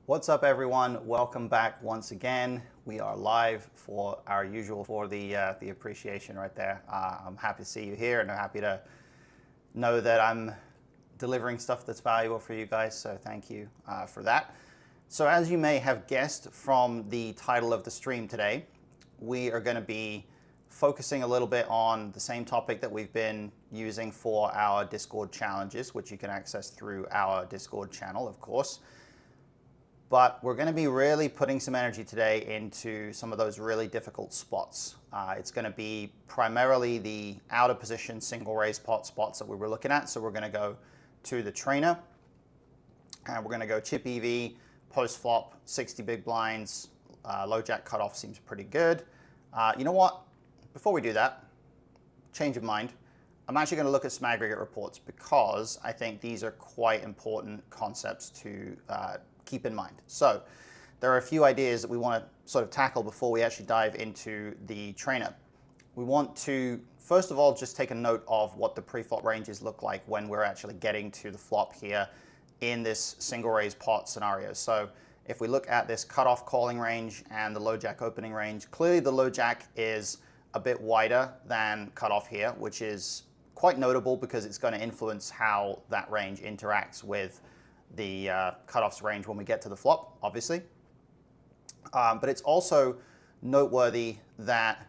What's up, everyone? Welcome back once again. We are live for our usual the appreciation right there. I'm happy to see you here, and I'm happy to know that I'm delivering stuff that's valuable for you guys. So thank you for that. So as you may have guessed from the title of the stream today, we are going to be focusing a little bit on the same topic that we've been using for our Discord challenges, which you can access through our Discord channel, of course. But we're going to be really putting some energy today into some of those really difficult spots. It's going to be primarily the out of position single raise pot spots that we were looking at. So we're going to go to the trainer, and we're going to go chip EV, post flop, 60 big blinds, low jack cutoff seems pretty good. You know what? Before we do that, change of mind. I'm actually going to look at some aggregate reports because I think these are quite important concepts to keep in mind. So there are a few ideas that we want to sort of tackle before we actually dive into the trainer. We want to, first of all, just take a note of what the pre-flop ranges look like when we're actually getting to the flop here in this single raise pot scenario. So if we look at this cutoff calling range and the low jack opening range, clearly the low jack is a bit wider than cutoff here, which is quite notable because it's going to influence how that range interacts with the cutoffs range when we get to the flop, obviously. But it's also noteworthy that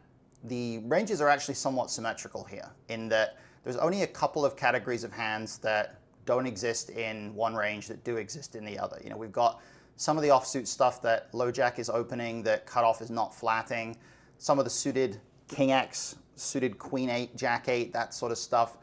the ranges are actually somewhat symmetrical here in that there's only a couple of categories of hands that don't exist in one range that do exist in the other. You know, we've got some of the offsuit stuff that low jack is opening, that cutoff is not flatting, some of the suited king X, suited queen 8, jack 8, that sort of stuff.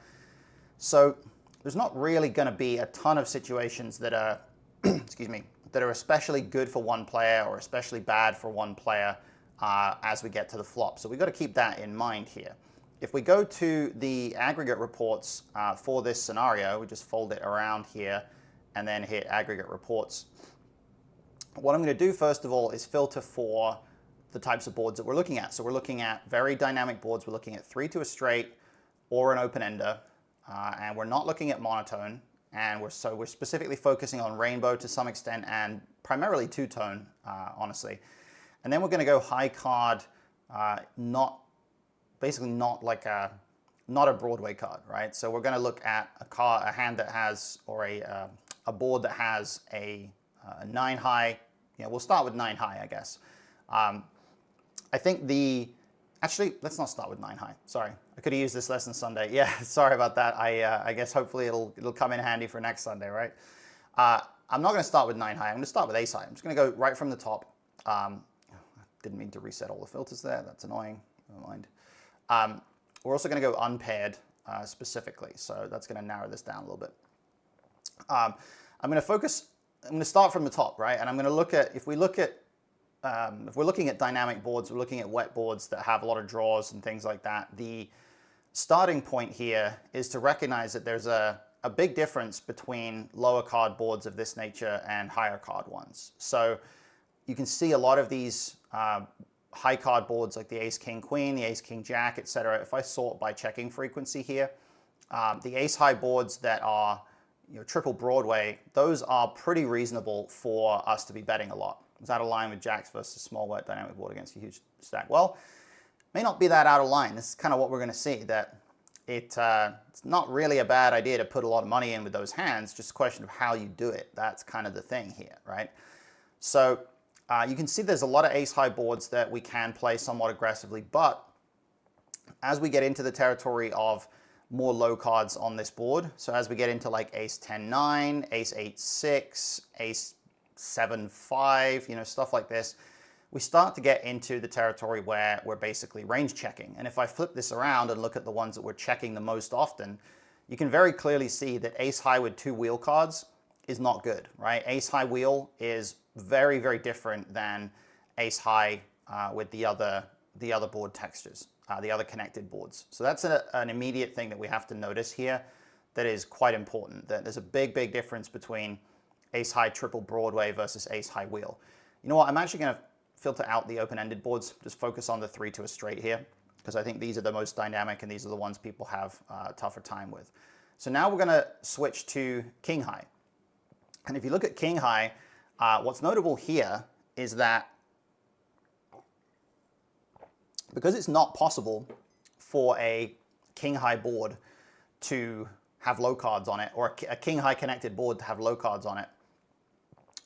So there's not really going to be a ton of situations that are, excuse me, that are especially good for one player or especially bad for one player as we get to the flop. So we've got to keep that in mind here. If we go to the aggregate reports for this scenario, we just fold it around here and then hit aggregate reports. What I'm going to do first of all is filter for the types of boards that we're looking at. So we're looking at very dynamic boards. We're looking at 3 to a straight or an open-ender. And we're not looking at monotone, and we're specifically focusing on rainbow to some extent and primarily two-tone, honestly. And then we're going to go high card, not a Broadway card, right? So we're going to look at a hand that has, or a board that has a 9 high. You know, we'll start with 9 high, I guess. I think actually, let's not start with 9 high. Sorry, I could have used this lesson Sunday. Yeah, sorry about that. I guess hopefully it'll come in handy for next Sunday, right? I'm not going to start with 9 high. I'm going to start with ace high. I'm just going to go right from the top. Didn't mean to reset all the filters there. That's annoying. Never mind. We're also going to go unpaired specifically, so that's going to narrow this down a little bit. I'm going to start from the top, right? And I'm going to look at, if we're looking at dynamic boards, we're looking at wet boards that have a lot of draws and things like that. The starting point here is to recognize that there's a big difference between lower card boards of this nature and higher card ones. So you can see a lot of these high card boards like the ace king queen, the ace king jack, etc. If I sort by checking frequency here, the ace high boards that are triple Broadway, those are pretty reasonable for us to be betting a lot. Is that a line with jacks versus small wet dynamic board against a huge stack? Well, may not be that out of line. This is kind of what we're going to see, that it's not really a bad idea to put a lot of money in with those hands, just a question of how you do it. That's kind of the thing here, right? So you can see there's a lot of ace high boards that we can play somewhat aggressively, but as we get into the territory of more low cards on this board, so as we get into like ace 10-9, ace 8-6, ace 7-5, stuff like this, we start to get into the territory where we're basically range checking. And if I flip this around and look at the ones that we're checking the most often, you can very clearly see that ace high with 2 wheel cards is not good, right? Ace high wheel is very, very different than ace high with the other board textures, the other connected boards. So that's an immediate thing that we have to notice here that is quite important, that there's a big, big difference between ace high triple Broadway versus ace high wheel. You know what? I'm actually going to filter out the open-ended boards, just focus on the 3 to a straight here, because I think these are the most dynamic and these are the ones people have a tougher time with. So now we're going to switch to king high. And if you look at king high, What's notable here is that because it's not possible for a king-high board to have low cards on it, or a king-high connected board to have low cards on it,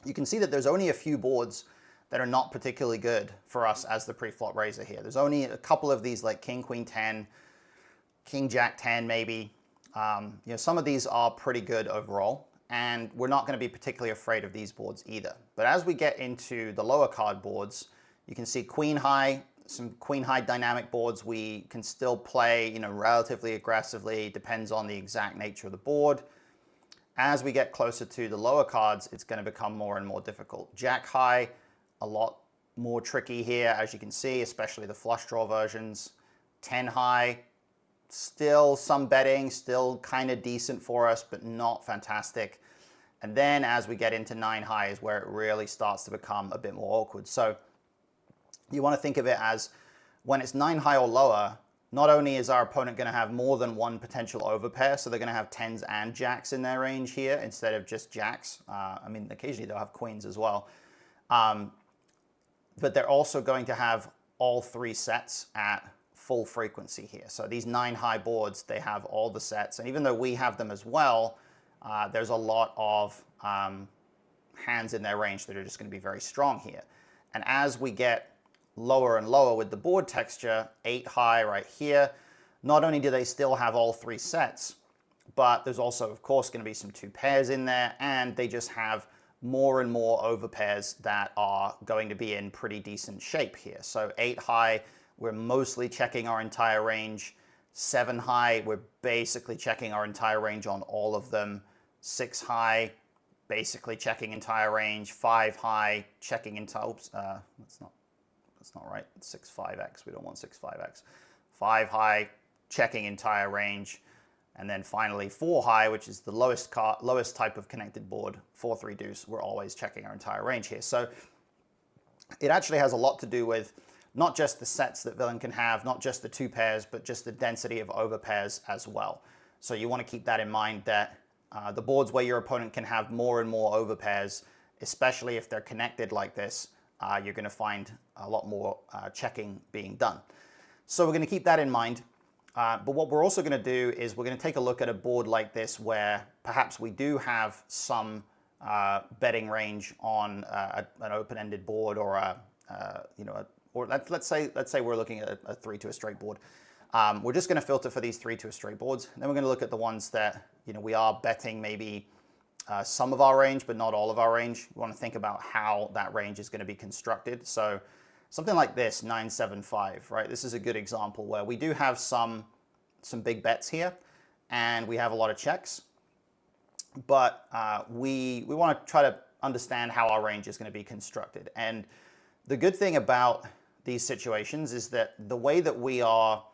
you can see that there's only a few boards that are not particularly good for us as the pre-flop raiser here. There's only a couple of these like king, queen 10, king, jack 10 maybe. Some of these are pretty good overall, and we're not going to be particularly afraid of these boards either. But as we get into the lower card boards, you can see queen high, some queen high dynamic boards we can still play, relatively aggressively, depends on the exact nature of the board. As we get closer to the lower cards, it's going to become more and more difficult. Jack high, a lot more tricky here, as you can see, especially the flush draw versions. 10 high, still some betting, still kind of decent for us, but not fantastic. And then as we get into 9 high is where it really starts to become a bit more awkward. So you want to think of it as when it's 9 high or lower, not only is our opponent going to have more than one potential overpair, so they're going to have 10s and jacks in their range here instead of just jacks. Occasionally they'll have queens as well. But they're also going to have all 3 sets at full frequency here. So these 9 high boards, they have all the sets. And even though we have them as well, there's a lot of hands in their range that are just going to be very strong here. And as we get lower and lower with the board texture, 8 high right here, not only do they still have all 3 sets, but there's also, of course, going to be some 2 pairs in there, and they just have more and more overpairs that are going to be in pretty decent shape here. So 8 high, we're mostly checking our entire range. 7 high, we're basically checking our entire range on all of them. 6 high, basically checking entire range. 5 high, checking entire, oops, that's not right, 6-5x, we don't want 6-5x. 5 high, checking entire range. And then finally 4 high, which is the lowest type of connected board, 4-3 deuce, we're always checking our entire range here. So it actually has a lot to do with not just the sets that villain can have, not just the 2 pairs, but just the density of overpairs as well. So you want to keep that in mind, that the boards where your opponent can have more and more overpairs, especially if they're connected like this, you're going to find a lot more checking being done. So we're going to keep that in mind. But what we're also going to do is we're going to take a look at a board like this where perhaps we do have some betting range on an open-ended board, or let's say we're looking at a 3 to a straight board. We're just going to filter for these 3 to a straight boards. And then we're going to look at the ones that we are betting maybe some of our range, but not all of our range. We want to think about how that range is going to be constructed. So something like this, 9-7-5, right? This is a good example where we do have some big bets here, and we have a lot of checks. But we want to try to understand how our range is going to be constructed. And the good thing about these situations is that the way that we are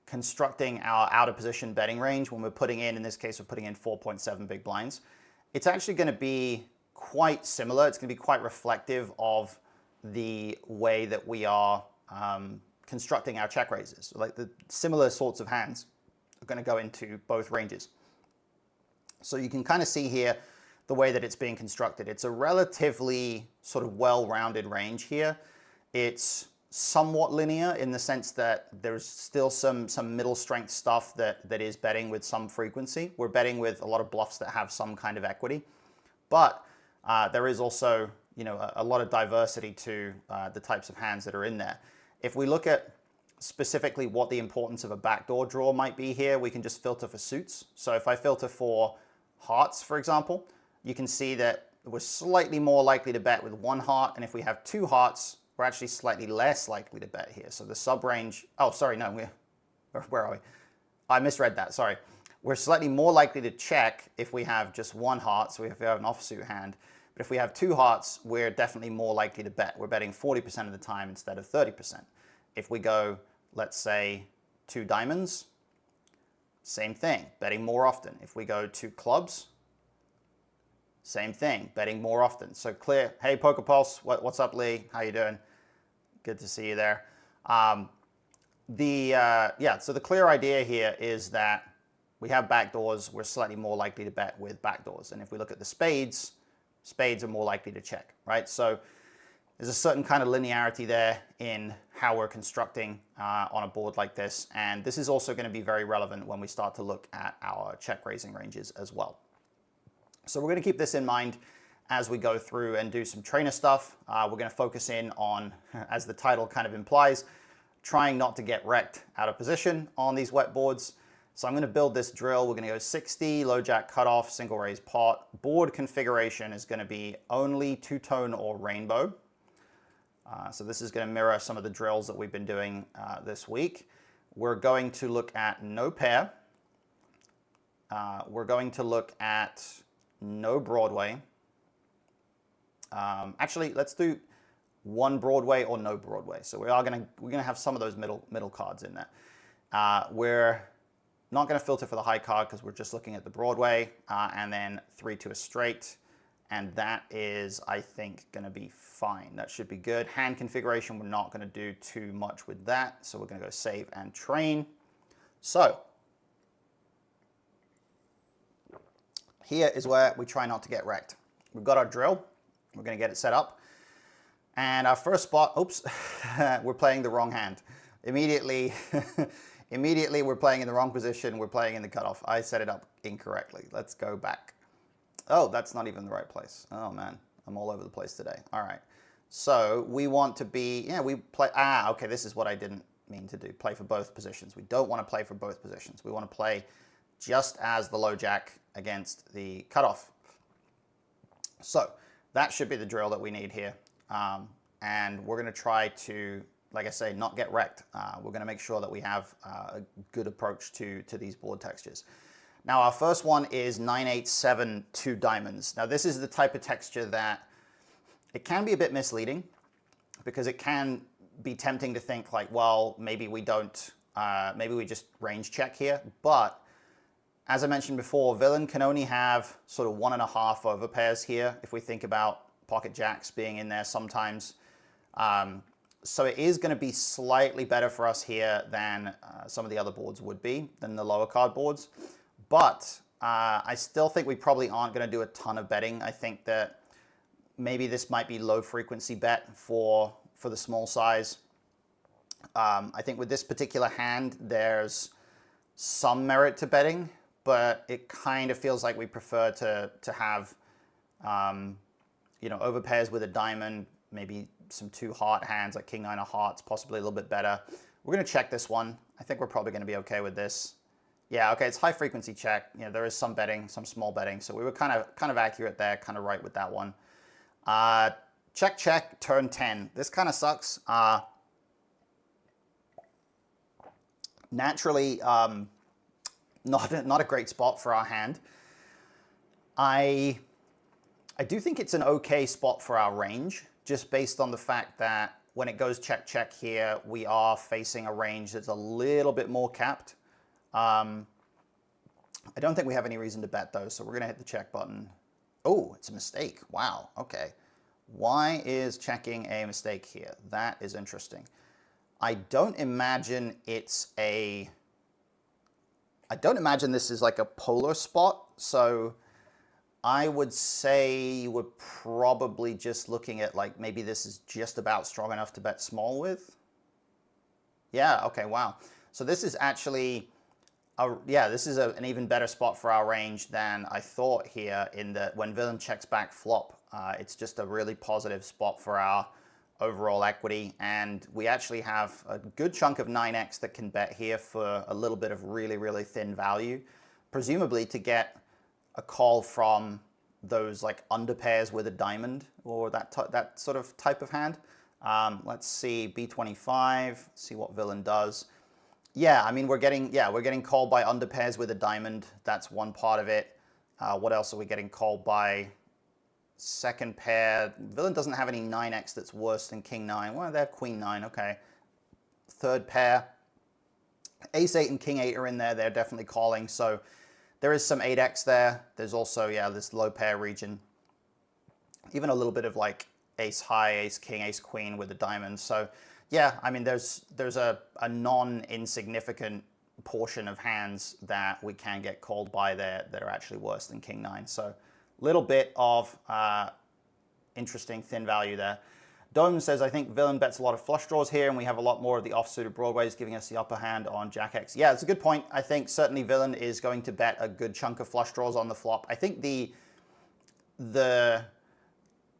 constructing our out of position betting range, when we're putting in this case, we're putting in 4.7 big blinds, it's actually going to be quite similar. It's going to be quite reflective of the way that we are constructing our check raises. Like the similar sorts of hands are going to go into both ranges. So you can kind of see here the way that it's being constructed. It's a relatively sort of well-rounded range here. It's somewhat linear in the sense that there's still some middle strength stuff that is betting with some frequency. We're betting with a lot of bluffs that have some kind of equity, but there is also a lot of diversity to the types of hands that are in there. If we look at specifically what the importance of a backdoor draw might be here, we can just filter for suits. So if I filter for hearts, for example, you can see that we're slightly more likely to bet with 1 heart, and if we have 2 hearts, we're actually slightly less likely to bet here. So the sub-range, oh, sorry, no, where are we? I misread that, sorry. We're slightly more likely to check if we have just 1 heart, so if we have an offsuit hand. But if we have 2 hearts, we're definitely more likely to bet. We're betting 40% of the time instead of 30%. If we go, let's say, 2 diamonds, same thing, betting more often. If we go 2 clubs, same thing, betting more often. So clear. Hey, Poker Pulse, what's up, Lee? How you doing? Good to see you there. So the clear idea here is that we have backdoors. We're slightly more likely to bet with backdoors. And if we look at the spades, spades are more likely to check, right? So there's a certain kind of linearity there in how we're constructing on a board like this. And this is also going to be very relevant when we start to look at our check raising ranges as well. So we're going to keep this in mind as we go through and do some trainer stuff. We're going to focus in on, as the title kind of implies, trying not to get wrecked out of position on these wet boards. So I'm going to build this drill. We're going to go 60, low jack cutoff, single raise pot. Board configuration is going to be only two-tone or rainbow. So this is going to mirror some of the drills that we've been doing this week. We're going to look at no pair. We're going to look at no Broadway. Actually, let's do one Broadway or no Broadway. So we're gonna have some of those middle cards in there. We're not going to filter for the high card because we're just looking at the Broadway, and then 3 to a straight. And that is, I think, going to be fine. That should be good. Hand configuration, we're not going to do too much with that. So we're going to go save and train. So here is where we try not to get wrecked. We've got our drill. We're going to get it set up. And our first spot, oops, we're playing the wrong hand. Immediately we're playing in the wrong position. We're playing in the cutoff. I set it up incorrectly. Let's go back. Oh, that's not even the right place. Oh man, I'm all over the place today. All right. So we want to be, we play, okay, this is what I didn't mean to do. Play for both positions. We don't want to play for both positions. We want to play just as the low jack against the cutoff. So that should be the drill that we need here. And we're going to try to, like I say, not get wrecked. We're going to make sure that we have a good approach to these board textures. Now our first one is 9-8-7 2 diamonds. Now this is the type of texture that it can be a bit misleading because it can be tempting to think like, well, maybe we don't, maybe we just range check here. But as I mentioned before, villain can only have sort of 1.5 overpairs here if we think about pocket jacks being in there sometimes. So it is going to be slightly better for us here than some of the other boards would be, than the lower card boards. But I still think we probably aren't going to do a ton of betting. I think that maybe this might be low frequency bet for the small size. I think with this particular hand, there's some merit to betting, but it kind of feels like we prefer to have, overpairs with a diamond, maybe some 2 heart hands like king 9 of hearts, possibly a little bit better. We're going to check this one. I think we're probably going to be okay with this. Yeah, okay, it's high frequency check. There is some betting, some small betting. So we were kind of accurate there, kind of right with that one. Check, check, turn 10. This kind of sucks. Naturally, not a great spot for our hand. I do think it's an okay spot for our range, just based on the fact that when it goes check, check here, we are facing a range that's a little bit more capped. I don't think we have any reason to bet though, so we're gonna hit the check button. Oh, it's a mistake. Wow, okay. Why is checking a mistake here? That is interesting. I don't imagine this is like a polar spot, so I would say we're probably just looking at like maybe this is just about strong enough to bet small with. Yeah, okay, wow. So this is actually, this is an even better spot for our range than I thought here, in that when villain checks back flop, it's just a really positive spot for our overall equity. And we actually have a good chunk of 9x that can bet here for a little bit of really, really thin value, presumably to get a call from those like underpairs with a diamond or that sort of type of hand. Let's see, B25, see what villain does. Yeah, I mean, we're getting called by underpairs with a diamond. That's one part of it. What else are we getting called by? Second pair. Villain doesn't have any 9x that's worse than king 9. Well, they have queen 9, okay. Third pair. Ace 8 and king 8 are in there. They're definitely calling. So there is some 8x there. There's also, this low pair region. Even a little bit of like ace high, ace king, ace queen with a diamond. So yeah, I mean, there's a non-insignificant portion of hands that we can get called by there that are actually worse than king 9. So little bit of interesting thin value there. Dome says, I think villain bets a lot of flush draws here, and we have a lot more of the offsuited broadways, giving us the upper hand on Jack X. Yeah, it's a good point. I think certainly villain is going to bet a good chunk of flush draws on the flop. I think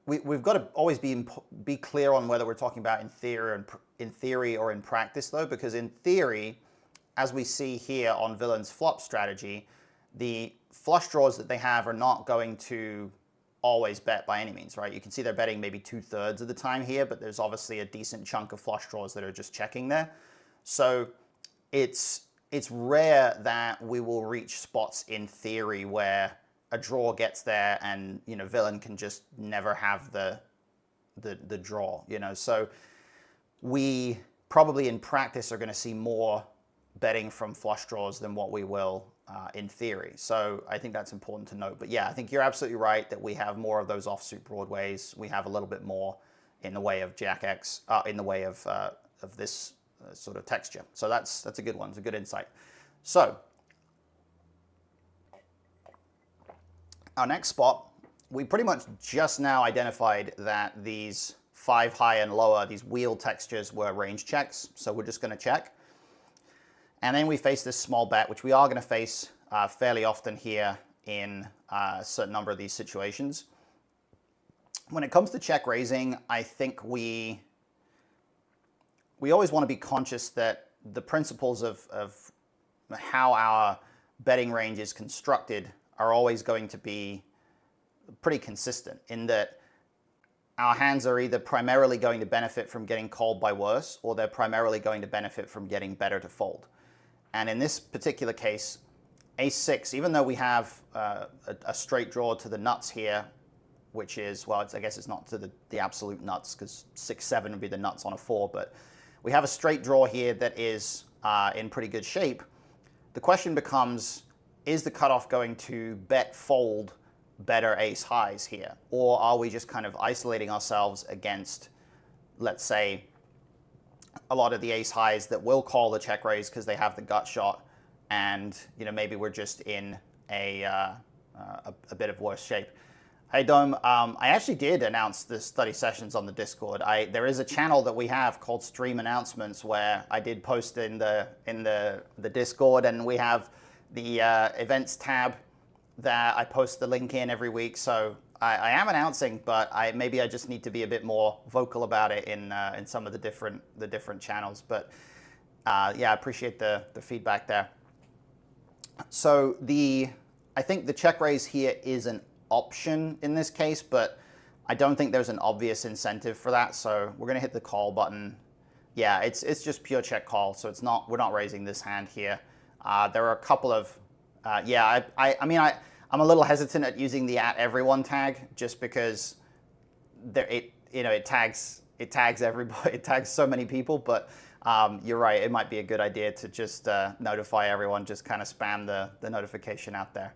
we've got to always be clear on whether we're talking about in theory or in practice, though, because in theory, as we see here on villain's flop strategy, the flush draws that they have are not going to always bet by any means, right? You can see they're betting maybe 2/3 of the time here, but there's obviously a decent chunk of flush draws that are just checking there. So it's rare that we will reach spots in theory where a draw gets there and, you know, villain can just never have the draw, you know. So we probably in practice are going to see more betting from flush draws than what we will in theory. So I think that's important to note. But yeah, I think you're absolutely right that we have more of those offsuit broadways. We have a little bit more in the way of Jack X, in the way of this sort of texture. So that's a good one. It's a good insight. So our next spot, we pretty much just now identified that these 5 high and lower, these wheel textures were range checks. So we're just going to check. And then we face this small bet, which we are going to face fairly often here in a certain number of these situations. When it comes to check raising, I think we always want to be conscious that the principles of how our betting range is constructed are always going to be pretty consistent in that our hands are either primarily going to benefit from getting called by worse, or they're primarily going to benefit from getting better to fold. And in this particular case, ace-6, even though we have a straight draw to the nuts here, which is, well, I guess it's not to the absolute nuts because 6-7 would be the nuts on a 4, but we have a straight draw here that is in pretty good shape. The question becomes, is the cutoff going to bet fold better ace highs here? Or are we just kind of isolating ourselves against, let's say, a lot of the ace highs that will call the check raise because they have the gut shot, and you know maybe we're just in a bit of worse shape. Hey Dome, I actually did announce the study sessions on the Discord. There is a channel that we have called Stream Announcements where I did post in the Discord, and we have the events tab that I post the link in every week. So I am announcing, but maybe I just need to be a bit more vocal about it in some of the different channels. But yeah, I appreciate the feedback there. So I think the check raise here is an option in this case, but I don't think there's an obvious incentive for that. So we're gonna hit the call button. Yeah, it's just pure check call. So we're not raising this hand here. There are a couple of yeah. I mean I'm a little hesitant at using the @everyone tag just because it tags everybody, it tags so many people. But you're right, it might be a good idea to just notify everyone, just kind of spam the notification out there.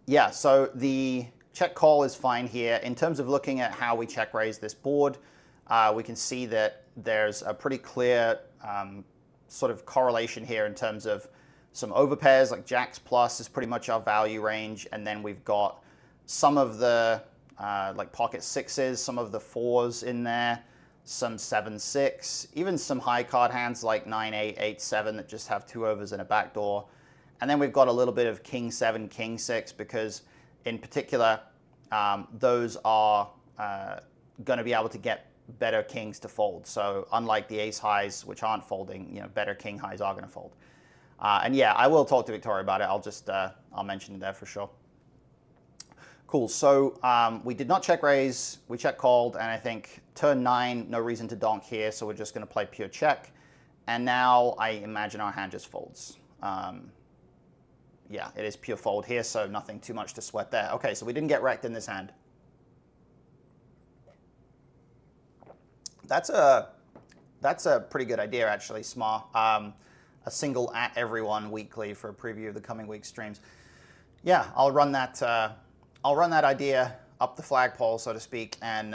Yeah, so the check call is fine here. In terms of looking at how we check raise this board, we can see that there's a pretty clear sort of correlation here in terms of some overpairs, like jacks plus is pretty much our value range, and then we've got some of the like pocket sixes, some of the 4s in there, some 7-6, even some high card hands like 9-8, 8-7 that just have 2 overs and a backdoor. And then we've got a little bit of king-7, king-6 because in particular those are going to be able to get better kings to fold. So unlike the ace highs, which aren't folding, better king highs are going to fold. And yeah, I will talk to Victoria about it. I'll mention it there for sure. Cool. So we did not check raise. We check called, and I think turn 9, no reason to donk here, so we're just going to play pure check. And now I imagine our hand just folds. Yeah, it is pure fold here, so nothing too much to sweat there. Okay, so we didn't get wrecked in this hand. That's a pretty good idea, actually, Smar. A single @everyone weekly for a preview of the coming week streams. Yeah, I'll run that idea up the flagpole, so to speak, and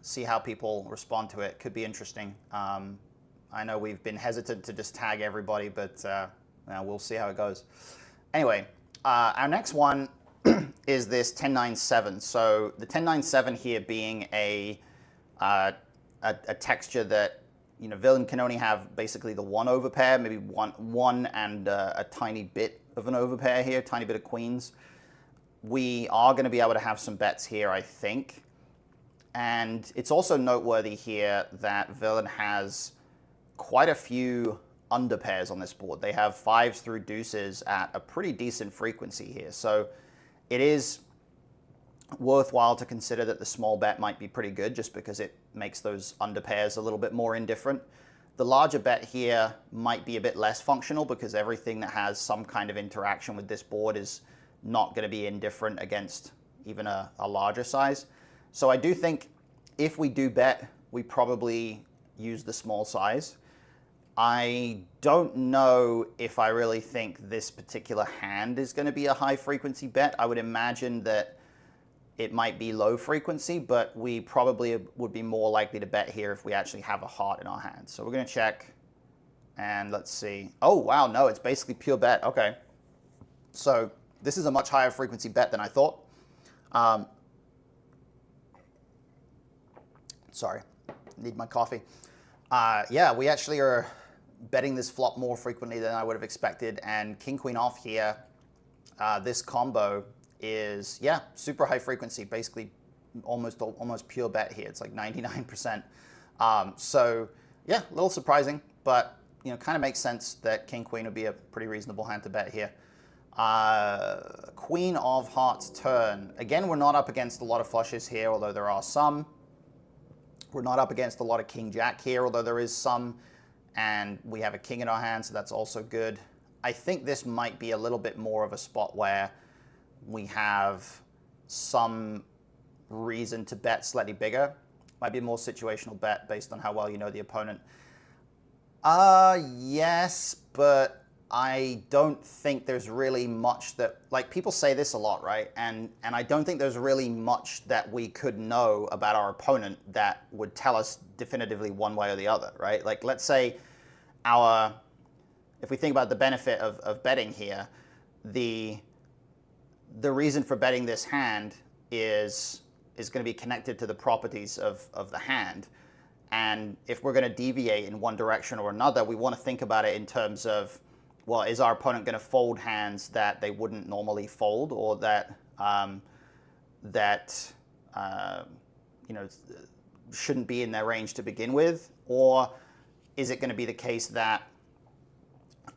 see how people respond to it. Could be interesting. I know we've been hesitant to just tag everybody, but we'll see how it goes. Anyway, our next one is this 10-9-7. So the 10-9-7 here being a texture that, you know, villain can only have basically the one overpair, maybe one and a tiny bit of an overpair here, tiny bit of queens. We are going to be able to have some bets here, I think. And it's also noteworthy here that villain has quite a few underpairs on this board. They have fives through deuces at a pretty decent frequency here. So it is worthwhile to consider that the small bet might be pretty good just because it makes those underpairs a little bit more indifferent. The larger bet here might be a bit less functional because everything that has some kind of interaction with this board is not going to be indifferent against even a larger size. So I do think if we do bet, we probably use the small size. I don't know if I really think this particular hand is going to be a high frequency bet. I would imagine that it might be low frequency, but we probably would be more likely to bet here if we actually have a heart in our hand. So we're going to check and let's see. Oh, wow, no, it's basically pure bet. Okay. So this is a much higher frequency bet than I thought. Sorry, need my coffee. Yeah, we actually are betting this flop more frequently than I would have expected, and king queen off here, this combo is, yeah, super high frequency, basically almost pure bet here. It's like 99%. So yeah, a little surprising, but you know, kind of makes sense that king queen would be a pretty reasonable hand to bet here. Queen of hearts turn. Again, we're not up against a lot of flushes here, although there are some. We're not up against a lot of king jack here, although there is some. And we have a king in our hand, so that's also good. I think this might be a little bit more of a spot where we have some reason to bet slightly bigger. Might be a more situational bet based on how well you know the opponent. Yes, but I don't think there's really much that, like, people say this a lot, right? And I don't think there's really much that we could know about our opponent that would tell us definitively one way or the other, right? Like, let's say if we think about the benefit of betting here, the reason for betting this hand is going to be connected to the properties of the hand. And if we're going to deviate in one direction or another, we want to think about it in terms of, well, is our opponent going to fold hands that they wouldn't normally fold, or that you know, shouldn't be in their range to begin with? Or is it going to be the case that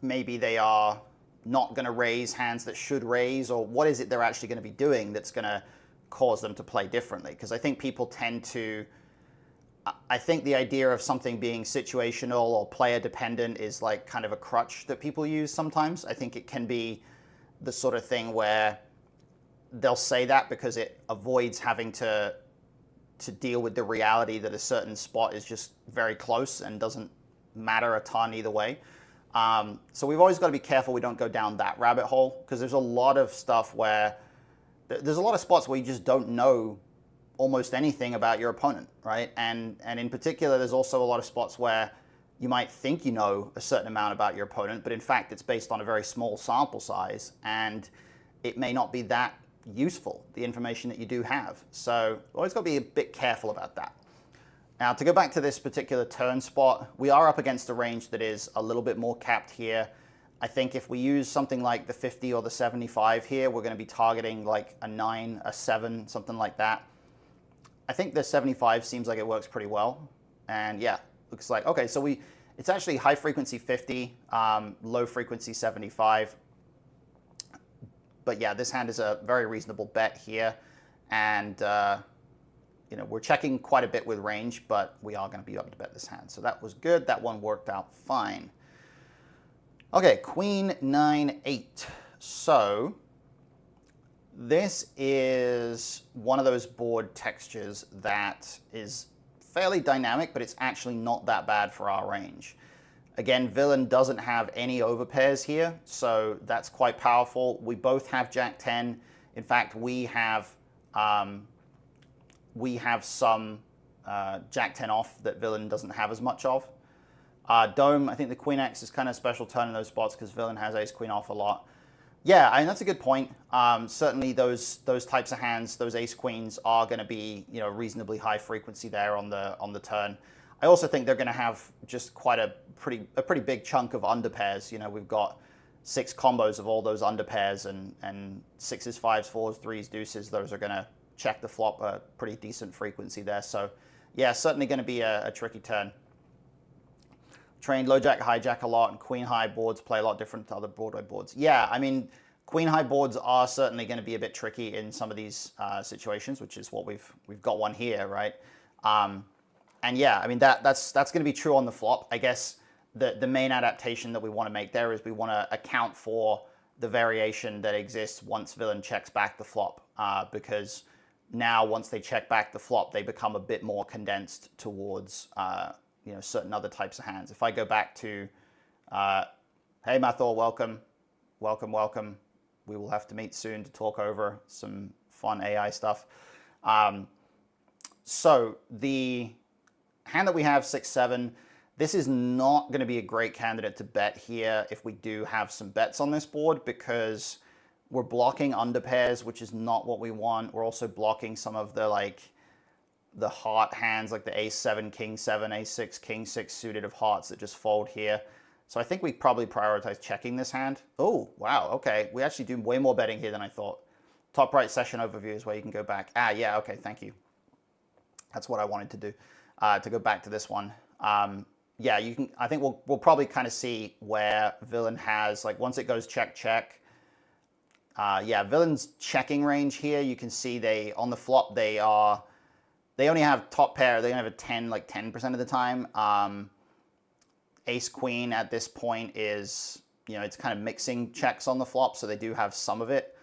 maybe they are not going to raise hands that should raise, or what is it they're actually going to be doing that's going to cause them to play differently? Because I think people tend to, I think the idea of something being situational or player dependent is like kind of a crutch that people use sometimes. I think it can be the sort of thing where they'll say that because it avoids having to deal with the reality that a certain spot is just very close and doesn't matter a ton either way. So we've always got to be careful we don't go down that rabbit hole, because there's a lot of stuff where there's a lot of spots where you just don't know almost anything about your opponent, right? And in particular, there's also a lot of spots where you might think you know a certain amount about your opponent, but in fact, it's based on a very small sample size, and it may not be that useful, the information that you do have. So always got to be a bit careful about that. Now, to go back to this particular turn spot, we are up against a range that is a little bit more capped here. I think if we use something like the 50 or the 75 here, we're going to be targeting like a 9, a 7, something like that. I think the 75 seems like it works pretty well. And yeah, looks like, okay, so it's actually high frequency 50, low frequency 75. But yeah, this hand is a very reasonable bet here. And you know, we're checking quite a bit with range, but we are going to be able to bet this hand. So that was good. That one worked out fine. Okay, Queen 9-8. So this is one of those board textures that is fairly dynamic, but it's actually not that bad for our range. Again, villain doesn't have any overpairs here, so that's quite powerful. We both have Jack 10. In fact, we have some Jack 10 off that villain doesn't have as much of. Dome, I think the Queen X is kind of a special turn in those spots because villain has Ace Queen off a lot. Yeah, I mean, that's a good point. Certainly, those types of hands, those ace queens, are going to be reasonably high frequency there on the turn. I also think they're going to have just quite a pretty big chunk of underpairs. We've got 6 combos of all those underpairs and sixes, fives, fours, threes, deuces. Those are going to check the flop a pretty decent frequency there. So yeah, certainly going to be a tricky turn. Trained low jack, hijack a lot, and queen high boards play a lot different to other Broadway boards. Yeah, I mean, queen high boards are certainly going to be a bit tricky in some of these situations, which is what we've got one here, right? And yeah, I mean that's going to be true on the flop. I guess the main adaptation that we want to make there is we want to account for the variation that exists once villain checks back the flop, because now once they check back the flop, they become a bit more condensed towards certain other types of hands. If I go back to, hey Mathor, welcome. We will have to meet soon to talk over some fun AI stuff. So the hand that we have, 6-7, this is not going to be a great candidate to bet here if we do have some bets on this board, because we're blocking underpairs, which is not what we want. We're also blocking some of the heart hands, like the ace-7, king-7, ace-6, king-6 suited of hearts that just fold here. So I think we probably prioritize checking this hand. Oh, wow, okay. We actually do way more betting here than I thought. Top right session overview is where you can go back. Yeah, okay, thank you. That's what I wanted to do, to go back to this one. Yeah, you can. I think we'll probably kind of see where villain has, like once it goes check, check. Yeah, villain's checking range here. You can see on the flop, they only have top pair. They only have a 10, like 10% of the time. Ace queen at this point is, it's kind of mixing checks on the flop, so they do have some of it.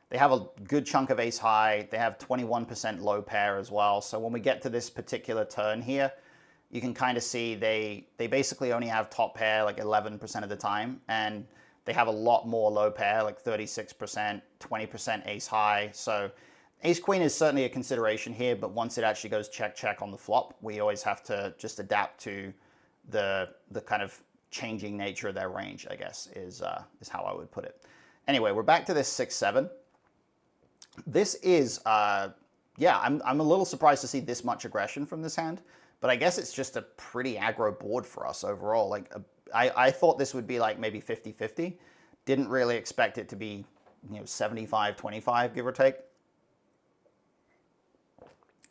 They have a good chunk of ace high. They have 21% low pair as well. So when we get to this particular turn here, you can kind of see they basically only have top pair like 11% of the time, and they have a lot more low pair, like 36%, 20% ace high. So ace queen is certainly a consideration here, but once it actually goes check, check on the flop, we always have to just adapt to the kind of changing nature of their range, I guess, is how I would put it. Anyway, we're back to this 6-7. This is, yeah, I'm a little surprised to see this much aggression from this hand, but I guess it's just a pretty aggro board for us overall. Like, I thought this would be like maybe 50-50. Didn't really expect it to be, 75-25, give or take.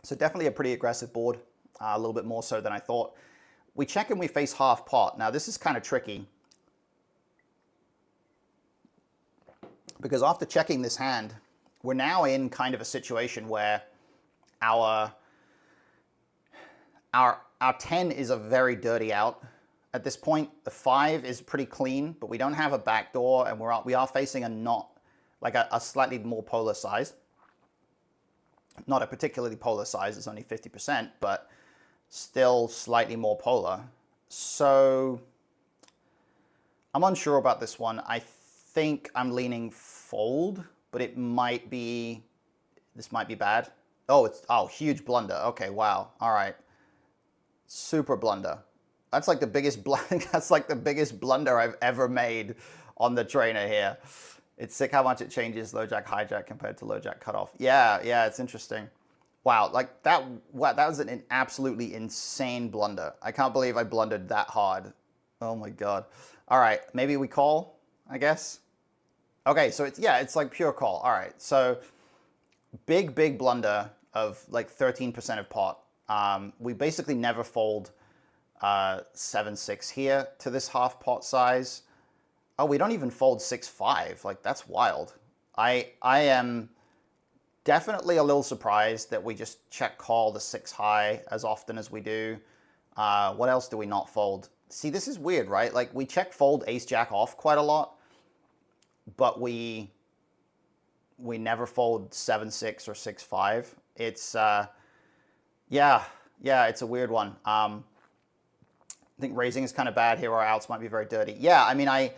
So definitely a pretty aggressive board, a little bit more so than I thought. We check and we face half pot. Now this is kind of tricky, because after checking this hand, we're now in kind of a situation where our 10 is a very dirty out at this point. The 5 is pretty clean, but we don't have a backdoor, and we are facing a slightly more polar size. Not a particularly polar size, it's only 50%, but still slightly more polar. So I'm unsure about this one. I think I'm leaning fold, but this might be bad. Oh, huge blunder. Okay, wow. All right. Super blunder. That's like the biggest blunder I've ever made on the trainer here. It's sick how much it changes low jack hijack compared to low jack cutoff. Yeah, it's interesting. Wow, like that was an absolutely insane blunder. I can't believe I blundered that hard. Oh my God. All right, maybe we call, I guess. Okay, so it's like pure call. All right, so big blunder of like 13% of pot. We basically never fold 7-6 here to this half pot size. Oh, we don't even fold 6-5. Like, that's wild. I am definitely a little surprised that we just check call the 6 high as often as we do. What else do we not fold? See, this is weird, right? Like, we check fold ace jack off quite a lot, but we never fold 7-6 or 6-5. It's yeah, it's a weird one. I think raising is kind of bad here. Our outs might be very dirty. Yeah, I mean, I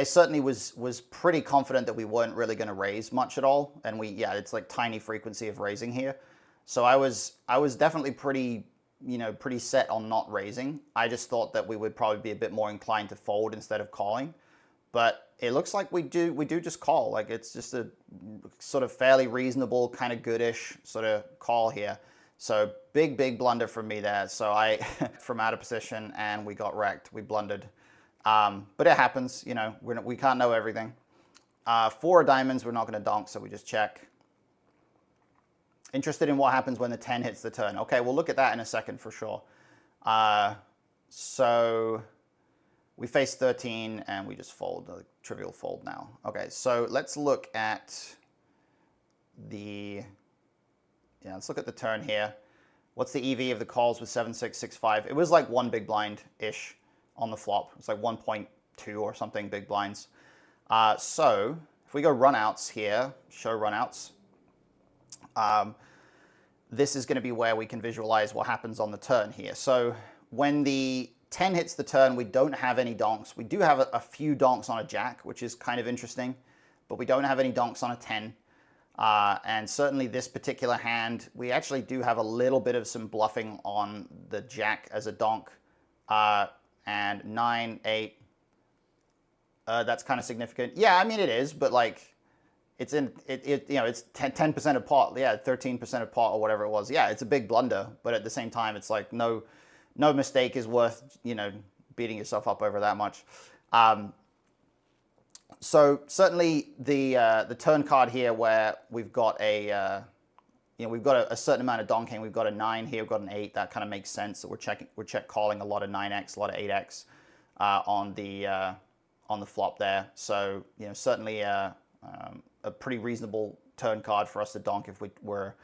certainly was pretty confident that we weren't really going to raise much at all, and it's like tiny frequency of raising here. So I was definitely pretty set on not raising. I just thought that we would probably be a bit more inclined to fold instead of calling. but it looks like we do just call. Like it's just a sort of fairly reasonable, kind of goodish sort of call here. So big blunder from me there. So I from out of position and we got wrecked. We blundered, but it happens. You know, we can't know everything. 4 of diamonds, we're not going to donk, so we just check. Interested in what happens when the 10 hits the turn. Okay, we'll look at that in a second for sure. So we face 13 and we just fold, a trivial fold now. Okay, so let's look at let's look at the turn here. What's the EV of the calls with 7, 6, 6, 5? It was like 1 big blind-ish on the flop. It's like 1.2 or something big blinds. So if we go runouts here, show runouts, this is going to be where we can visualize what happens on the turn here. So when the 10 hits the turn, we don't have any donks. We do have a few donks on a jack, which is kind of interesting, but we don't have any donks on a 10. And certainly this particular hand, we actually do have a little bit of some bluffing on the jack as a donk. And 9, 8, that's kind of significant. Yeah, I mean it is, but like it's you know, it's 10% of pot. Yeah, 13% of pot or whatever it was. Yeah, it's a big blunder, but at the same time, it's like no mistake is worth, you know, beating yourself up over that much. So certainly the turn card here where we've got we've got a certain amount of donking. We've got a 9 here, we've got an 8. That kind of makes sense. So we're check calling a lot of 9x, a lot of 8x on the flop there. So you know, certainly a pretty reasonable turn card for us to donk if we were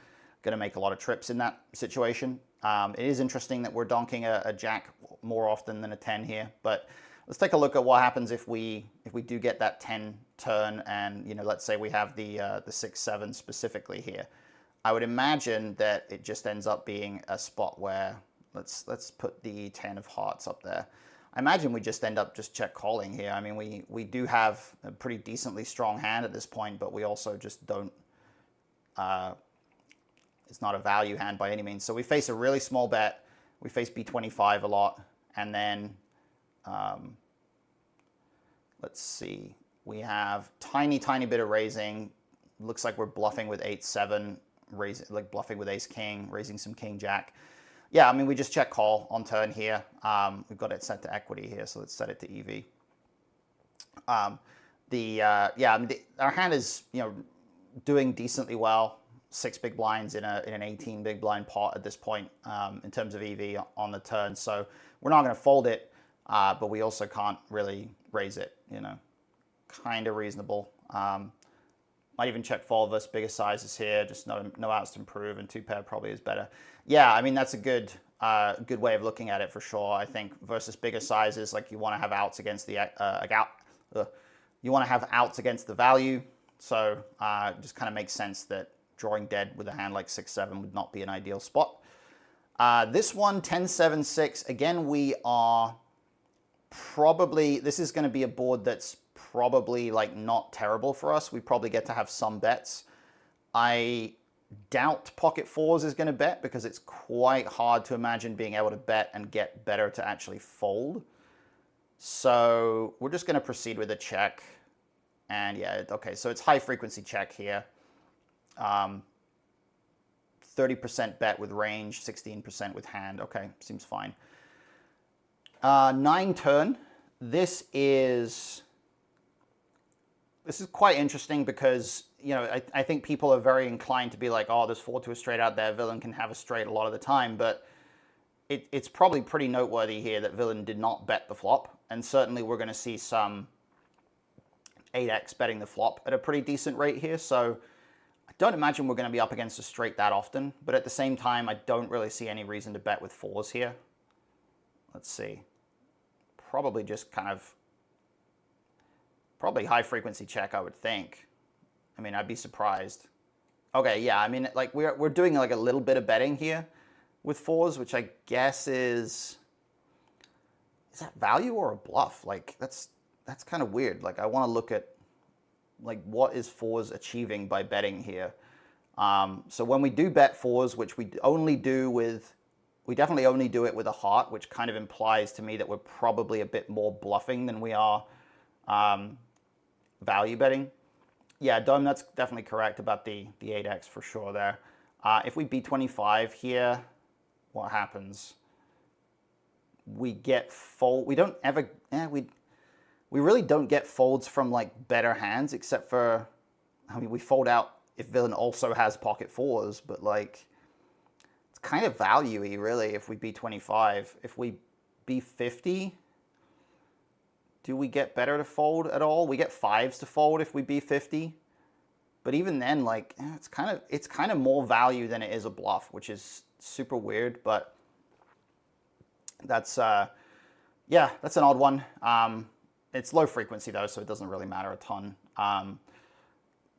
going to make a lot of trips in that situation. It is interesting that we're donking a jack more often than a 10 here, but let's take a look at what happens if we do get that 10 turn, and you know, let's say we have the 6, 7 specifically here. I would imagine that it just ends up being a spot where let's put the 10 of hearts up there. I imagine we just end up just check calling here. I mean, we do have a pretty decently strong hand at this point, but we also just don't. It's not a value hand by any means. So we face a really small bet. We face B25 a lot, and then let's see. We have tiny bit of raising. Looks like we're bluffing with 8-7, raising like bluffing with ace king, raising some king jack. Yeah, I mean, we just check call on turn here. We've got it set to equity here, so let's set it to EV. I mean, our hand is, you know, doing decently well. 6 big blinds in an 18 big blind pot at this point in terms of EV on the turn. So we're not going to fold it, but we also can't really raise it. You know, kind of reasonable. Might even check fold versus bigger sizes here. Just no outs to improve, and 2 pair probably is better. Yeah, I mean, that's a good way of looking at it for sure. I think versus bigger sizes, like you want to have outs against the you want to have outs against the value. So it just kind of makes sense that drawing dead with a hand like 6-7 would not be an ideal spot. This one, 10-7-6. Again, we are probably, this is going to be a board that's probably like not terrible for us. We probably get to have some bets. I doubt pocket fours is going to bet because it's quite hard to imagine being able to bet and get better to actually fold. So we're just going to proceed with a check. And yeah, okay, so it's high frequency check here. 30% bet with range, 16% with hand. Okay, seems fine. 9 turn. This is quite interesting because, you know, I think people are very inclined to be like, oh, there's 4 to a straight out there. Villain can have a straight a lot of the time, but it's probably pretty noteworthy here that Villain did not bet the flop, and certainly we're going to see some 8x betting the flop at a pretty decent rate here. So I don't imagine we're going to be up against a straight that often, but at the same time, I don't really see any reason to bet with 4s here. Let's see. Probably just kind of, probably high frequency check, I would think. I mean, I'd be surprised. Okay, yeah, I mean, like we're doing like a little bit of betting here with 4s, which I guess is that value or a bluff? Like that's kind of weird. Like I want to look at like what is 4s achieving by betting here. So when we do bet 4s, which we definitely only do it with a heart, which kind of implies to me that we're probably a bit more bluffing than we are value betting. Yeah, Dome, that's definitely correct about the 8x for sure there. If we B25 here, what happens? We get fold. We don't ever. We really don't get folds from like better hands, except for, I mean, we fold out if villain also has pocket fours, but like it's kind of value-y really if we B25. If we B50, do we get better to fold at all? We get fives to fold if we B50. But even then, like, it's kind of more value than it is a bluff, which is super weird. But that's yeah, that's an odd one. It's low frequency though, so it doesn't really matter a ton.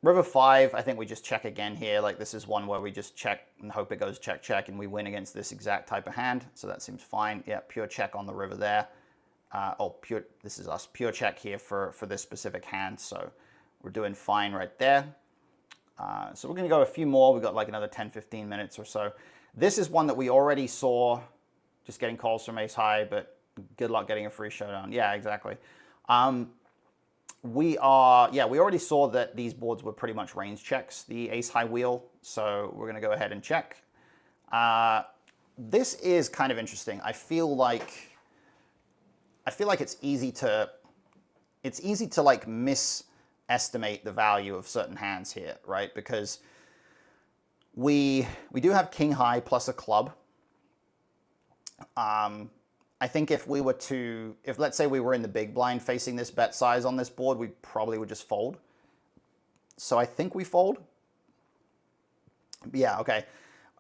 River 5, I think we just check again here. Like this is one where we just check and hope it goes check check, and we win against this exact type of hand. So that seems fine. Yeah, pure check on the river there. Pure. This is us pure check here for this specific hand. So we're doing fine right there. So we're going to go a few more. We've got like another 10-15 minutes or so. This is one that we already saw, just getting calls from ace high, but good luck getting a free showdown. Yeah, exactly. We already saw that these boards were pretty much range checks, the ace high wheel. So we're going to go ahead and check. This is kind of interesting. I feel like it's easy to like misestimate the value of certain hands here, right? Because we do have king high plus a club. I think if let's say we were in the big blind facing this bet size on this board, we probably would just fold. So I think we fold. Yeah, okay.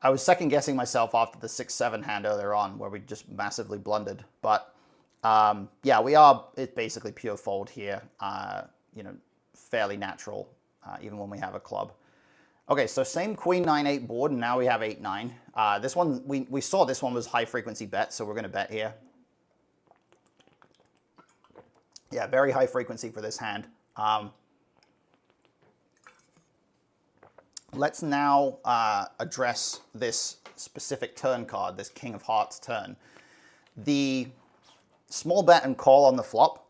I was second guessing myself after the 6-7 hand earlier on where we just massively blundered. But yeah, it's basically pure fold here. Fairly natural, even when we have a club. Okay, so same queen 9-8 board, and now we have 8-9. This one, we saw this one was high frequency bet, so we're going to bet here. Yeah, very high frequency for this hand. Let's now address this specific turn card, this King of Hearts turn. The small bet and call on the flop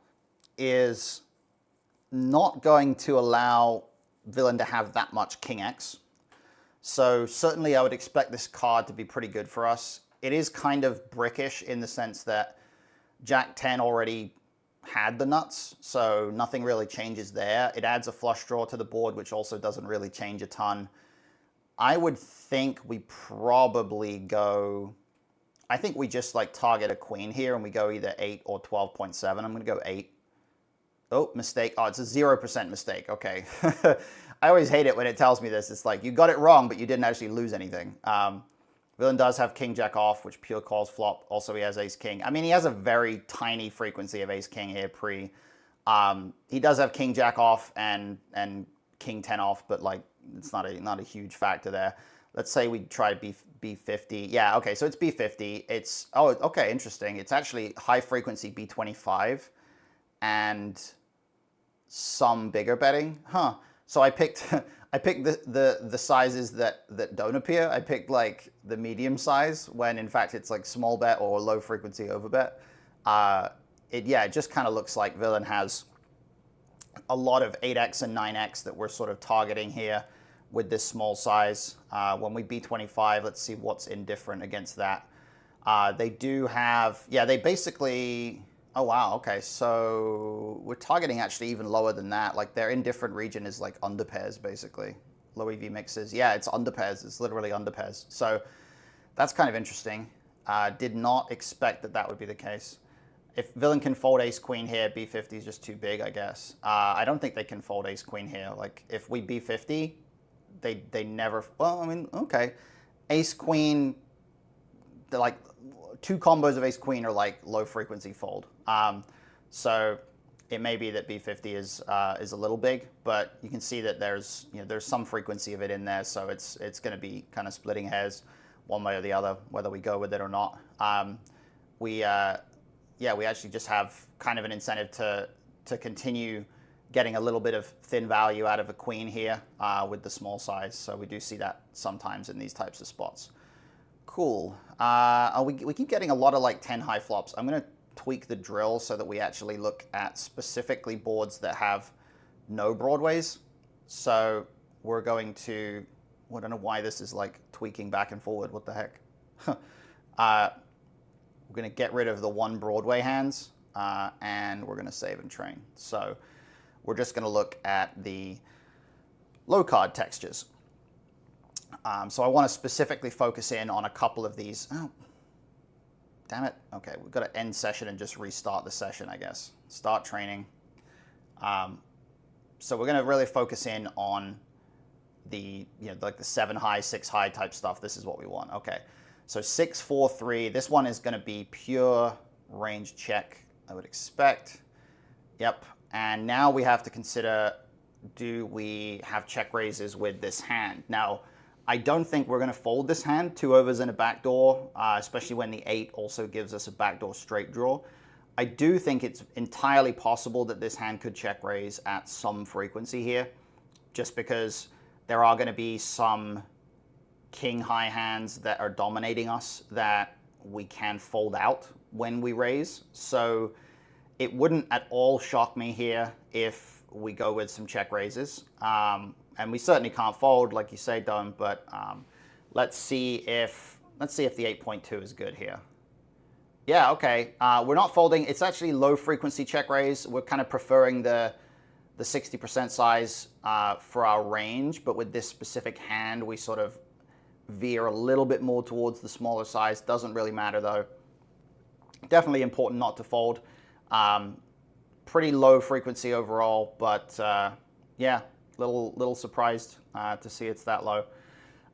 is not going to allow villain to have that much King X. So certainly I would expect this card to be pretty good for us. It is kind of brickish in the sense that Jack 10 already had the nuts, so nothing really changes there. It adds a flush draw to the board, which also doesn't really change a ton. I would think we probably go, I think we just like target a queen here and we go either 8 or 12.7. I'm going to go 8. Oh, mistake. Oh, it's a 0% mistake. Okay. I always hate it when it tells me this. It's like, you got it wrong, but you didn't actually lose anything. Villain does have king jack off, which pure calls flop. Also, he has ace king. I mean, he has a very tiny frequency of ace king here pre. He does have king jack off and king 10 off, but like it's not a huge factor there. Let's say we try B50. Yeah, okay, so it's B50. It's, oh, okay, interesting. It's actually high frequency B25 and some bigger betting. Huh. So I picked the sizes that don't appear. I picked like the medium size when in fact it's like small bet or low frequency overbet. It just kind of looks like villain has a lot of 8x and 9x that we're sort of targeting here with this small size. When we B25, let's see what's indifferent against that. They do have, they basically, oh wow, okay, so we're targeting actually even lower than that. Like their indifferent region is like under pairs basically. Low EV mixes, yeah, it's under pairs, it's literally under pairs. So that's kind of interesting. Did not expect that would be the case. If villain can fold ace queen here, B50 is just too big, I guess. I don't think they can fold ace queen here. Like if we B50, they never, well, I mean, okay. Ace queen, like two combos of ace queen are like low frequency fold. So it may be that B50 is a little big, but you can see that there's some frequency of it in there, so it's going to be kind of splitting hairs one way or the other, whether we go with it or not. We actually just have kind of an incentive to continue getting a little bit of thin value out of a queen here with the small size. So we do see that sometimes in these types of spots. Cool. We keep getting a lot of like 10 high flops. I'm going to tweak the drill so that we actually look at specifically boards that have no broadways. So we're going to, I don't know why this is like tweaking back and forward. What the heck? We're going to get rid of the one Broadway hands, and we're going to save and train. So we're just going to look at the low card textures. So I want to specifically focus in on a couple of these. Oh, damn it. Okay, we've got to end session and just restart the session, I guess. Start training. So we're going to really focus in on the, like the 7 high, 6 high type stuff. This is what we want. Okay. So 6, 4, 3. This one is going to be pure range check, I would expect. Yep. And now we have to consider, do we have check raises with this hand? Now, I don't think we're going to fold this hand. 2 overs and a backdoor, especially when the 8 also gives us a backdoor straight draw. I do think it's entirely possible that this hand could check raise at some frequency here, just because there are going to be some king high hands that are dominating us that we can fold out when we raise. So it wouldn't at all shock me here if we go with some check raises. And we certainly can't fold, like you say, Dome, but let's see if the 8.2 is good here. Yeah, okay. We're not folding. It's actually low frequency check raise. We're kind of preferring the 60% size for our range, but with this specific hand, we sort of veer a little bit more towards the smaller size. Doesn't really matter though. Definitely important not to fold. Pretty low frequency overall, but yeah, little surprised to see it's that low.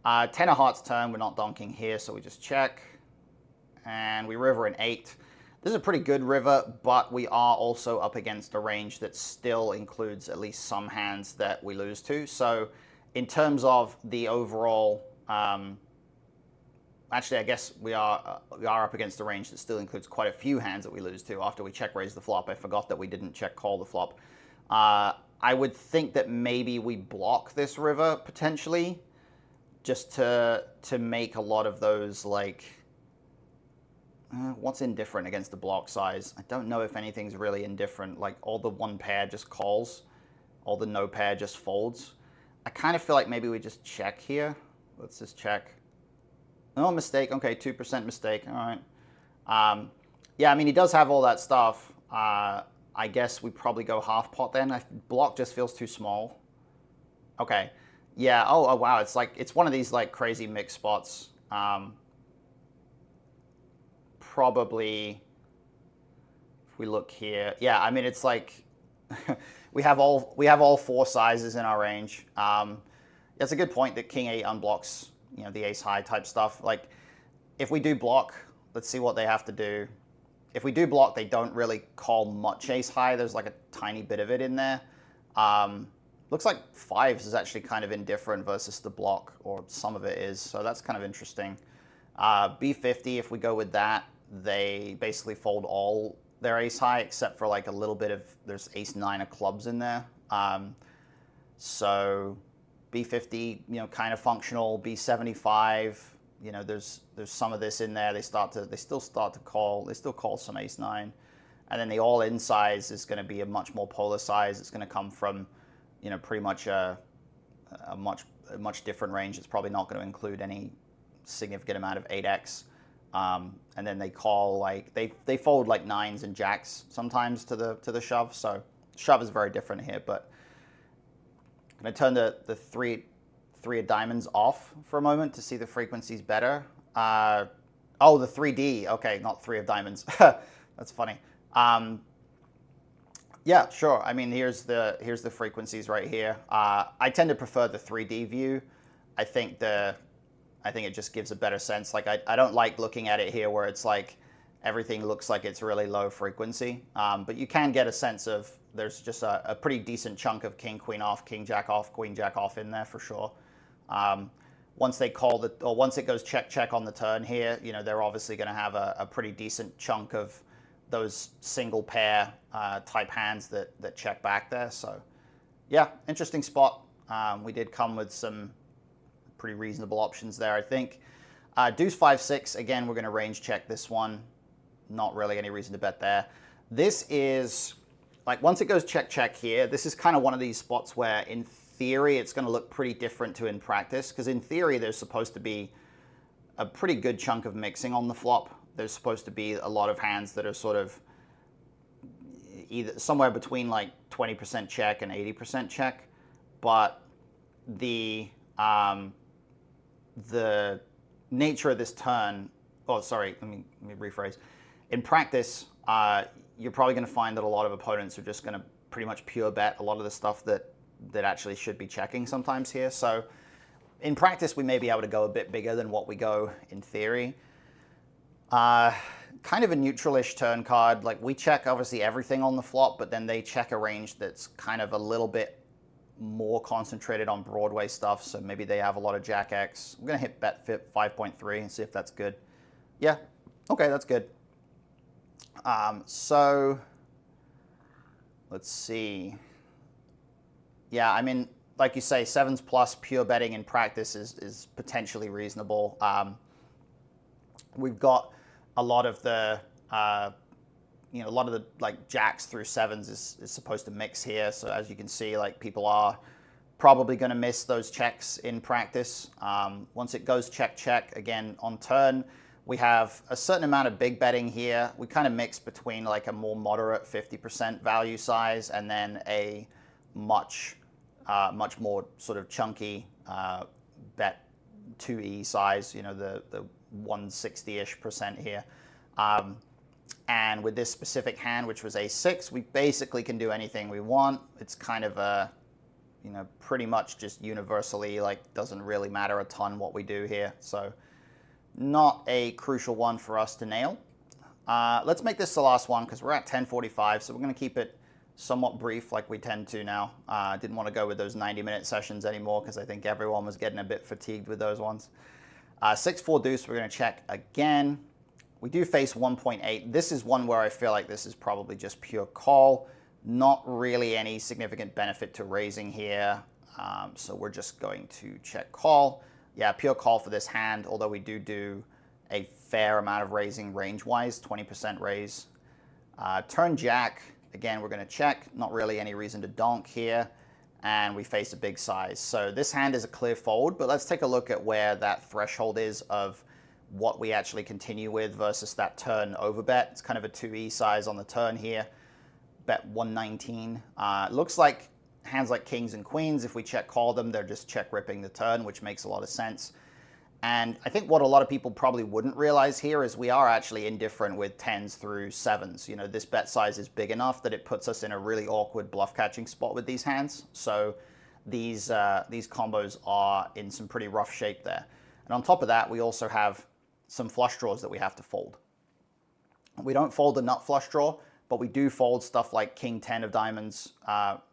10 of hearts turn, we're not donking here, so we just check. And we river an 8. This is a pretty good river, but we are also up against a range that still includes at least some hands that we lose to. So in terms of the overall, actually I guess we are up against a range that still includes quite a few hands that we lose to after we check raise the flop. I forgot that we didn't check call the flop. I would think that maybe we block this river potentially, just to make a lot of those, like, what's indifferent against the block size? I don't know if anything's really indifferent. Like, all the one pair just calls, all the no pair just folds. I kind of feel like maybe we just check here. Let's just check. Oh, mistake. Okay, 2% mistake. All right. Yeah, I mean, he does have all that stuff. I guess we probably go half pot then. Block just feels too small. Okay. Yeah. Oh, wow. It's like, it's one of these like crazy mix spots. Probably, if we look here, yeah, I mean, it's like we have all 4 sizes in our range. That's a good point that King 8 unblocks, the ace high type stuff. Like, if we do block, let's see what they have to do. If we do block, they don't really call much ace high. There's like a tiny bit of it in there. Looks like 5s is actually kind of indifferent versus the block, or some of it is. So that's kind of interesting. B50, if we go with that, they basically fold all their ace high except for like a little bit of, there's ace 9 of clubs in there. So B50, kind of functional. B75, there's some of this in there. They still call some ace 9. And then the all-in size is going to be a much more polar size. It's going to come from, pretty much a much different range. It's probably not going to include any significant amount of 8x. And then they call, like, they fold like 9s and jacks sometimes to the shove. So shove is very different here, but I'm going to turn the three of diamonds off for a moment to see the frequencies better. Oh, the 3D. Okay, not 3 of diamonds. That's funny. Yeah, sure. I mean, here's the frequencies right here. I tend to prefer the 3D view. I think it just gives a better sense. Like, I don't like looking at it here where it's like everything looks like it's really low frequency. But you can get a sense of there's just a pretty decent chunk of king, queen off, king, jack off, queen, jack off in there for sure. Once they call once it goes check, check on the turn here, they're obviously going to have a pretty decent chunk of those single pair type hands that check back there. So yeah, interesting spot. We did come with some pretty reasonable options there, I think. Deuce 5-6, again, we're going to range check this one. not really any reason to bet there. This is, like, once it goes check, check here, this is kind of one of these spots where in theory it's going to look pretty different to in practice, because in theory there's supposed to be a pretty good chunk of mixing on the flop. There's supposed to be a lot of hands that are sort of either somewhere between like 20% check and 80% check, but the nature of this turn, oh, sorry, let me rephrase. In practice, you're probably going to find that a lot of opponents are just going to pretty much pure bet a lot of the stuff that actually should be checking sometimes here. So in practice, we may be able to go a bit bigger than what we go in theory. Kind of a neutral-ish turn card. Like, we check obviously everything on the flop, but then they check a range that's kind of a little bit more concentrated on Broadway stuff. So maybe they have a lot of Jack X. I'm going to hit bet 5.3 and see if that's good. Yeah, okay, that's good. So let's see. Yeah, I mean, like you say, sevens plus pure betting in practice is potentially reasonable. We've got a lot of the, like jacks through sevens is supposed to mix here. So as you can see, like, people are probably going to miss those checks in practice. Once it goes check, check, again, on turn, we have a certain amount of big betting here. We kind of mix between like a more moderate 50% value size and then a much more sort of chunky bet 2E size, the 160-ish% here. And with this specific hand, which was A6, we basically can do anything we want. It's kind of a, pretty much just universally, like, doesn't really matter a ton what we do here. So not a crucial one for us to nail. Let's make this the last one because we're at 10:45, so we're going to keep it somewhat brief like we tend to now. I didn't want to go with those 90-minute sessions anymore because I think everyone was getting a bit fatigued with those ones. 6-4 deuce, we're going to check again. We do face 1.8. This is one where I feel like this is probably just pure call. Not really any significant benefit to raising here. So we're just going to check call. Yeah, pure call for this hand, although we do a fair amount of raising range-wise, 20% raise. Turn jack, again, we're going to check. Not really any reason to donk here. And we face a big size. So this hand is a clear fold, but let's take a look at where that threshold is of what we actually continue with versus that turn overbet. It's kind of a 2E size on the turn here. Bet 119. Looks like hands like kings and queens, if we check call them, they're just check ripping the turn, which makes a lot of sense. And I think what a lot of people probably wouldn't realize here is we are actually indifferent with 10s through 7s. This bet size is big enough that it puts us in a really awkward bluff catching spot with these hands. So these combos are in some pretty rough shape there. And on top of that, we also have some flush draws that we have to fold. We don't fold the nut flush draw, but we do fold stuff like king 10 of diamonds.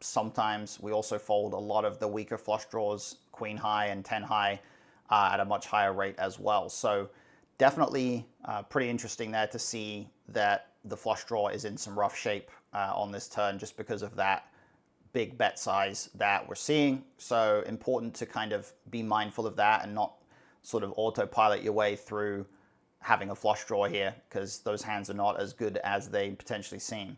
Sometimes we also fold a lot of the weaker flush draws, queen high and 10 high, at a much higher rate as well. So definitely pretty interesting there to see that the flush draw is in some rough shape on this turn just because of that big bet size that we're seeing. So important to kind of be mindful of that and not sort of autopilot your way through having a flush draw here, because those hands are not as good as they potentially seem.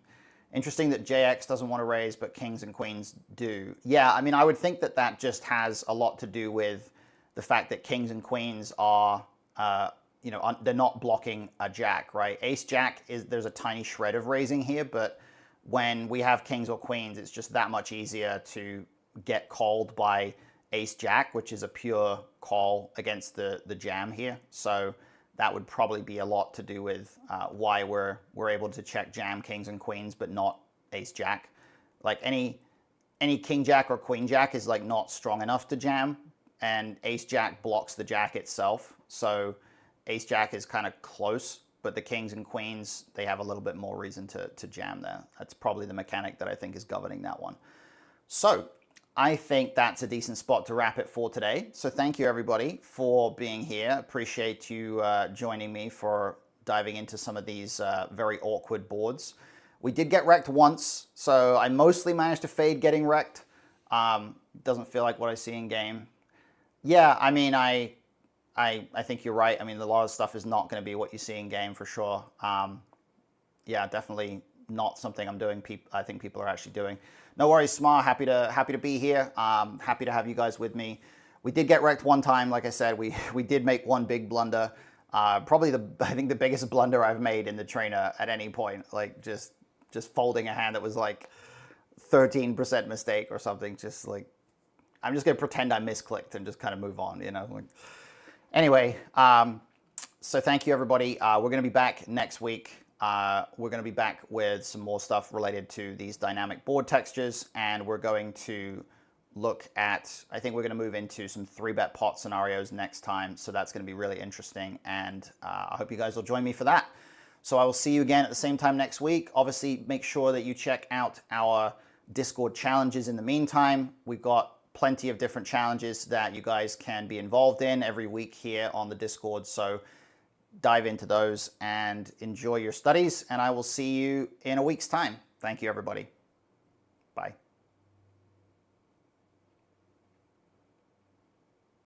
Interesting that JX doesn't want to raise, but kings and queens do. Yeah, I mean, I would think that that just has a lot to do with the fact that kings and queens are, they're not blocking a jack, right? Ace jack, there's a tiny shred of raising here, but when we have kings or queens, it's just that much easier to get called by ace jack, which is a pure call against the jam here. So that would probably be a lot to do with why we're able to check jam kings and queens, but not ace jack. Like any king jack or queen jack is like not strong enough to jam, and ace jack blocks the jack itself. So ace jack is kind of close, but the kings and queens, they have a little bit more reason to jam there. That's probably the mechanic that I think is governing that one. So I think that's a decent spot to wrap it for today. So thank you everybody for being here. Appreciate you joining me for diving into some of these very awkward boards. We did get wrecked once, so I mostly managed to fade getting wrecked. Doesn't feel like what I see in game. Yeah, I mean, I think you're right. I mean, a lot of stuff is not going to be what you see in game for sure. yeah, definitely not something I'm doing. I think people are actually doing. No worries, Smar. Happy to be here. Happy to have you guys with me. We did get wrecked one time. Like I said, we did make one big blunder. Probably I think the biggest blunder I've made in the trainer at any point. Like just folding a hand that was like 13% mistake or something. Just like, I'm just gonna pretend I misclicked and just kind of move on, you know. Like, anyway, so thank you everybody. We're going to be back next week. We're going to be back with some more stuff related to these dynamic board textures, and we're going to look at, I think we're going to move into some 3-bet pot scenarios next time. So that's going to be really interesting, and I hope you guys will join me for that. So I will see you again at the same time next week. Obviously, make sure that you check out our Discord challenges in the meantime. We've got plenty of different challenges that you guys can be involved in every week here on the Discord. So dive into those and enjoy your studies. And I will see you in a week's time. Thank you, everybody. Bye.